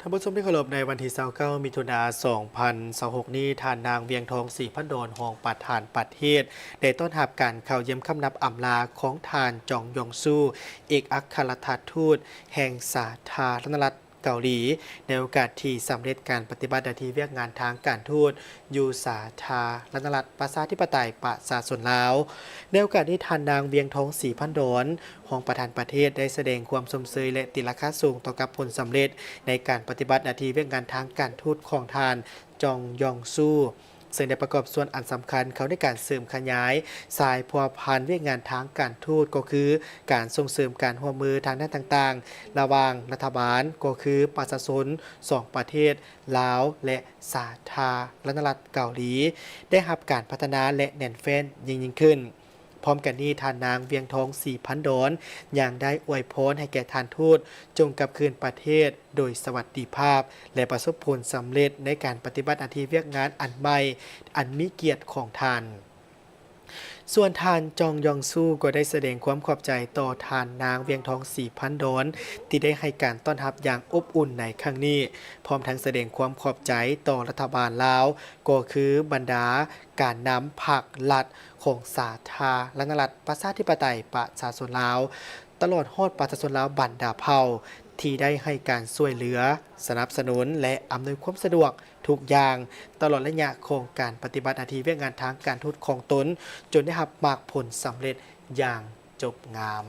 ท่านผู้ชมที่เคารพในวันที่29มิถุนายน2026นี้ทานนางเวียงทองศรีพันโดรรองประธานประเทศได้ต้อนรับการเข้าเยี่ยมคำนับอำลาของทานจองยองซูเอกอัครราชทูตแห่งสาธารณรัฐเกาหลีในโอกาสที่สำเร็จการปฏิบัติหน้าที่เวียกงานทางการทูตอยู่สาธารณรัฐประชาธิปไตยประชาชนลาวในโอกาสนี้ทานนางเวียงทองศรีพันโดรรองประธานประเทศได้แสดงความสมเสยและติราคาสูงต่อกับผลสำเร็จในการปฏิบัติหน้าที่เวียกงานทางการทูตของทานจองยองซูซึ่งได้ประกอบส่วนอันสำคัญเขาในการเสริมขยายสายพัวพันเวียกงานทางการทูตก็คือการส่งเสริมการร่วมมือทางด้านต่างๆระหว่างรัฐบาลก็คือประชาชน2ประเทศลาวและสาธารณรัฐเกาหลีได้รับการพัฒนาและแน่นแฟ้นยิ่งขึ้นพร้อมกันนี้ทานนางเวียงทองศรีพันโดรยังได้อวยพรให้แก่ทานทูตจงกลับคืนประเทศโดยสวัสดิภาพและประสบผลสำเร็จในการปฏิบัติหน้าที่เวียกงานอันใหม่อันมีเกียรติของทานส่วนทานจองยองซูก็ได้แสดงความขอบใจต่อทานนางเวียงทองศรีพันโดรที่ได้ให้การต้อนรับอย่างอบอุ่นในครั้งนี้พร้อมทั้งแสดงความขอบใจต่อรัฐบาลลาวก็คือบรรดาการนำผักลัดของสาธารณรัฐประชาธิปไตยประชาชนลาวตลอดฮอดประชาชนลาวบรรดาเผ่าที่ได้ให้การช่วยเหลือสนับสนุนและอำนวยความสะดวกทุกอย่างตลอดระยะโครงการปฏิบัติหน้าที่เวียกงานทางการทูตของตนจนได้รับมากผลสำเร็จอย่างจบงาม